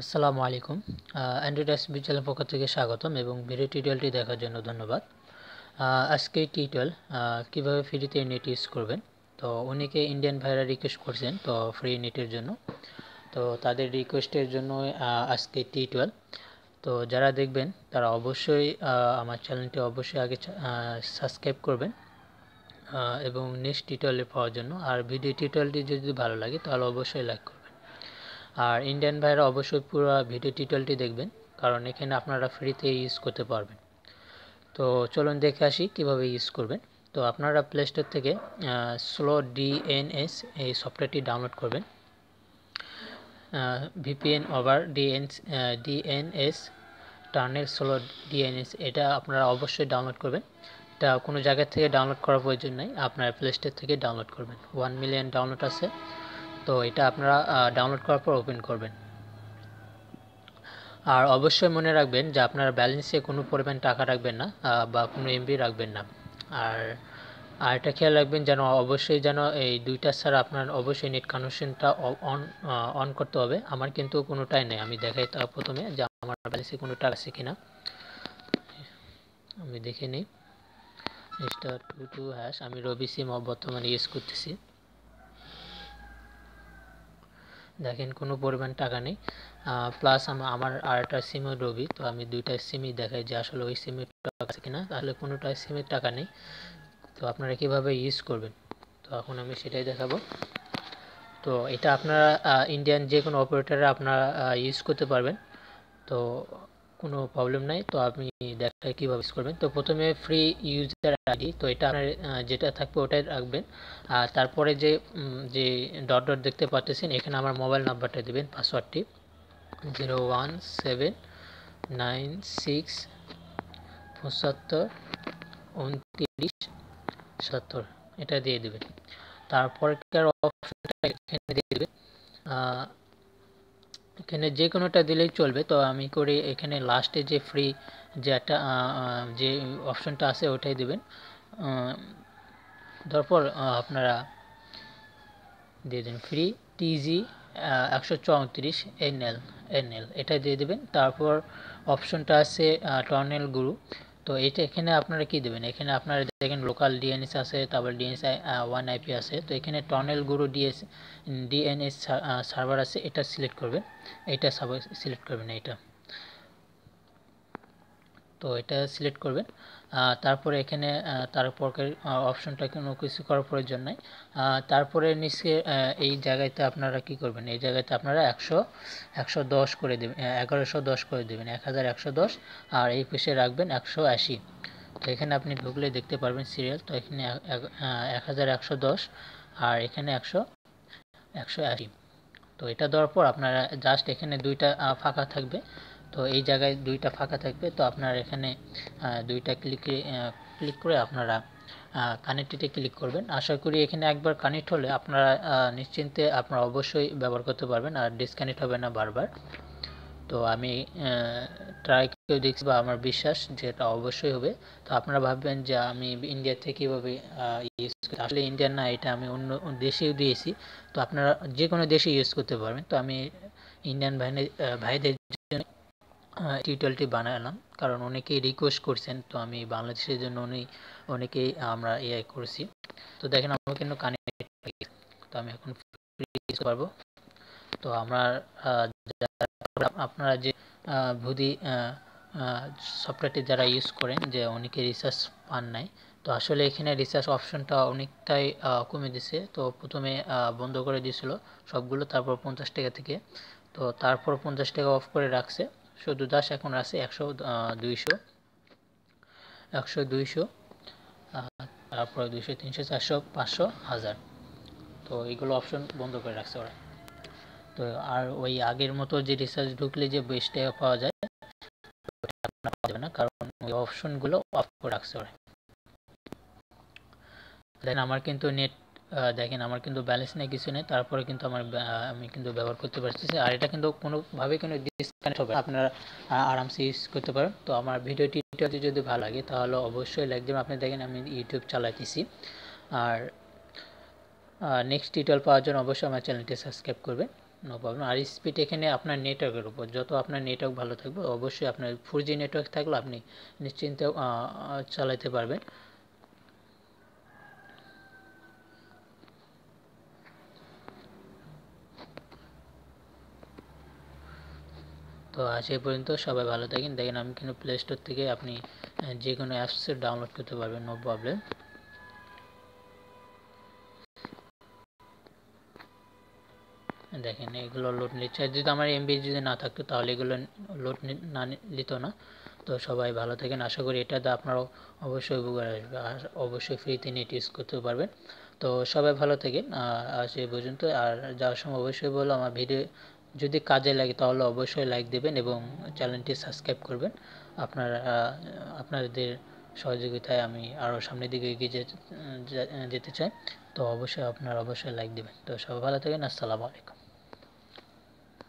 আসসালামু আলাইকুম। Android SB channel পক্ষ থেকে স্বাগতম এবং ভিডিও টিউটোরিয়ালটি দেখার জন্য ধন্যবাদ। আজকে টিউটোরিয়াল কীভাবে ফ্রিতে নেট ইউজ করবেন। তো অনেকে ইন্ডিয়ান ভাইরা রিকোয়েস্ট করছেন তো ফ্রি নেটের জন্য, তো তাদের রিকোয়েস্টের জন্য আজকে টিউটোরিয়াল। তো যারা দেখবেন তারা অবশ্যই আমার চ্যানেলটি অবশ্যই আগে সাবস্ক্রাইব করবেন এবং নেক্সট টিউটোরিয়াল পাওয়ার জন্য। আর ভিডিও টিউটোরিয়ালটি যদি ভালো লাগে তাহলে অবশ্যই লাইক করবেন। আর ইন্ডিয়ান ভাইরা অবশ্যই পুরো ভিডিও টিউটোরিয়ালটি দেখবেন, কারণ এখানে আপনারা ফ্রিতে ইউজ করতে পারবেন। তো চলুন দেখে আসি কিভাবে ইউজ করবেন। তো আপনারা প্লে স্টোর থেকে স্লো ডিএনএস এই সফটওয়্যারটি ডাউনলোড করবেন। VPN over DNS টার্নেল slow DNS, এটা আপনারা অবশ্যই ডাউনলোড করবেন। এটা কোনো জায়গা থেকে ডাউনলোড করার প্রয়োজন নেই, আপনারা প্লে স্টোর থেকে ডাউনলোড করবেন। 1 মিলিয়ন ডাউনলোড আছে, তো এটা আপনারা ডাউনলোড করার পর ওপেন করবেন। আর অবশ্যই মনে রাখবেন যে আপনার ব্যালেন্সে কোনো পরিমাণ টাকা রাখবেন না বা কোনো এমবি রাখবেন না। আর এটা খেয়াল রাখবেন যেন অবশ্যই যেন এই দুইটা ছাড়া আপনার অবশ্যই নেট কানেকশনটা অন করতে হবে। আমার কিন্তু কোনোটাই নেই, আমি দেখাই তা প্রথমে যে আমার ব্যালেন্সে কোনো টাকা আছে কিনা, আমি দেখে নিই। *22# আমি রবি সিম বর্তমানে ইউজ করতেছি। দেখেন কোনো পরিমাণ টাকা নেই, প্লাস আমার আর একটা সিমও রবি, তো আমি দুইটা সিমই দেখাই যে আসলে ওই সিমের টাকা আছে কিনা। তাহলে কোনোটা সিমের টাকা নেই। তো আপনারা কিভাবে ইউজ করবেন, তো এখন আমি সেটাই দেখাবো। তো এটা আপনারা ইন্ডিয়ান যে কোনো অপারেটরে আপনারা ইউজ করতে পারবেন, তো কোনো প্রবলেম নাই। তো আপনি দেখাই কীভাবে ইউজ করবেন। তো প্রথমে ফ্রি ইউজার আইডি, তো এটা আপনার যেটা থাকবে ওটাই রাখবেন। আর তারপরে যে ডট ডট দেখতে পাচ্ছেন, এখানে আমার মোবাইল নাম্বারটা দেবেন, পাসওয়ার্ডটি 01796752970, এটা দিয়ে দেবেন। তারপরে অপশনটা এখানে দিয়ে দেবেন, এখানে যে কোনোটা দিলেই চলবে। তো আমি করি এখানে লাস্টে যে ফ্রি যে একটা যে অপশনটা আছে ওটাই দেবেন। তারপর আপনারা দিয়ে দেন ফ্রি টিজি 134 এনএল এটা দিয়ে দেবেন। তারপর অপশনটা আছে টার্নেল গুরু, তো এটা এখানে আপনারা কি দেবেন, এখানে আপনারা দেখেন লোকাল ডিএনএস আছে, তারপর ডিএনএস 1 IP আছে। তো এখানে টার্নেল গুরু ডিএনএস সার্ভার আছে, এটা সিলেক্ট করবেন, এটা সিলেক্ট করবেন এটা। তো এটা সিলেক্ট করবেন। তারপরে এখানে তারপর অপশনটা কোনো কিছু করার প্রয়োজন নাই। তারপরে নিচে এই জায়গাতে আপনারা কি করবেন, এই জায়গাতে আপনারা 110 করে দেবেন, 1110 করে দেবেন, 1110। আর এই পেশে রাখবেন 180। তো এখানে আপনি ঢুকলে দেখতে পারবেন সিরিয়াল, তো এখানে 1110 আর এখানে 180। তো এটা দেওয়ার পর আপনারা জাস্ট এখানে দুইটা ফাঁকা থাকবে, তো এই জায়গায় দুইটা ফাঁকা থাকবে। তো আপনারা এখানে দুইটা ক্লিক করে আপনারা কানেক্টেডে ক্লিক করবেন। আশা করি এখানে একবার কানেক্ট হলে আপনারা নিশ্চিন্তে আপনারা অবশ্যই ব্যবহার করতে পারবেন আর ডিসকানেক্ট হবে না বারবার। তো আমি ট্রাই করে দেখছি বা আমার বিশ্বাস যে এটা অবশ্যই হবে। তো আপনারা ভাববেন যে আমি ইন্ডিয়া থেকে কীভাবে ইউজ করি, আসলে ইন্ডিয়ান না, এটা আমি অন্য দেশেও দিয়েছি। তো আপনারা যে কোনো দেশে ইউজ করতে পারবেন। তো আমি ইন্ডিয়ান ভাইদের জন্য টিউটোরিয়ালটি বানালাম, কারণ অনেকেই রিকোয়েস্ট করছেন, তো আমি বাংলাদেশের জন্য অনেকেই আমরা এআই করেছি। তো দেখেন আমার কিন্তু কানেক্ট, তো আমি এখন ফ্রি ইউজ পারবো। তো আপনারা যে ভুদি সফটওয়্যারটি যারা ইউজ করেন যে অনেকে রিসার্চ পান নাই, তো আসলে এখানে রিসার্চ অপশনটা অনেকটাই কমে দিছে। তো প্রথমে বন্ধ করে দিয়েছিল সবগুলো, তারপর 50 টাকা থেকে, তো তারপর 50 টাকা অফ করে রাখছে, শুধু দাস এখন আছে 100 200 তারপরে 200 300 400 500 1000। তো এইগুলো অপশন বন্ধ করে রাখছে ওরা। তো আর ওই আগের মতো যে রিসার্চ ঢুকলে যে 20 টাকা পাওয়া যায় পাওয়া যাবে না, কারণ ওই অপশনগুলো অফ করে রাখছে ওরা। দেখেন আমার কিন্তু নেট, দেখেন আমার কিন্তু ব্যালেন্স নেই, কিছু নেই, তারপরে কিন্তু আমি কিন্তু ব্যবহার করতে পারছি। আর এটা কিন্তু কোনোভাবে কোনো ডিসকানেক্ট হবে, আপনারা আরামসে ইউজ করতে পারেন। তো আমার ভিডিওটি যদি ভালো লাগে তাহলে অবশ্যই লাইক দেবেন। আপনি দেখেন আমি ইউটিউব চালাইতেছি। আর নেক্সট টিউটোরিয়াল পাওয়ার জন্য অবশ্যই আমার চ্যানেলটি সাবস্ক্রাইব করবেন। No problem. আর স্পিড এখানে আপনার নেটওয়ার্কের উপর, যত আপনার নেটওয়ার্ক ভালো থাকবে, অবশ্যই আপনার 4G নেটওয়ার্ক থাকলে আপনি নিশ্চিন্তে চালাতে পারবেন। তো আজ এই পর্যন্ত, সবাই ভালো থাকেন। দেখেন আমি কিন্তু প্লে স্টোর থেকে আপনি যে কোনো অ্যাপস ডাউনলোড করতে পারবেন, নো প্রবলেম। দেখেন এগুলো লোড নিচ্ছে, যদি আমার এমবি যদি না থাকতো তাহলে এগুলো লোড না নিত না। তো সবাই ভালো থাকেন, আশা করি এটাতে আপনারাও অবশ্যই উপকার আসবে, আর অবশ্যই ফ্রিতে নেট ইউজ করতে পারবেন। তো সবাই ভালো থাকেন, আজ এই পর্যন্ত। আর যাওয়ার সময় অবশ্যই বলো, আমার ভিডিও যদি কাজে লাগে তাহলে অবশ্যই লাইক দেবেন এবং চ্যানেলটি সাবস্ক্রাইব করবেন। আপনারা আপনাদের সহযোগিতায় আমি আরও সামনের দিকে এগিয়ে যেতে চাই। তো অবশ্যই আপনারা অবশ্যই লাইক দেবেন। তো সবাই ভালো থাকেন, আসসালামু আলাইকুম।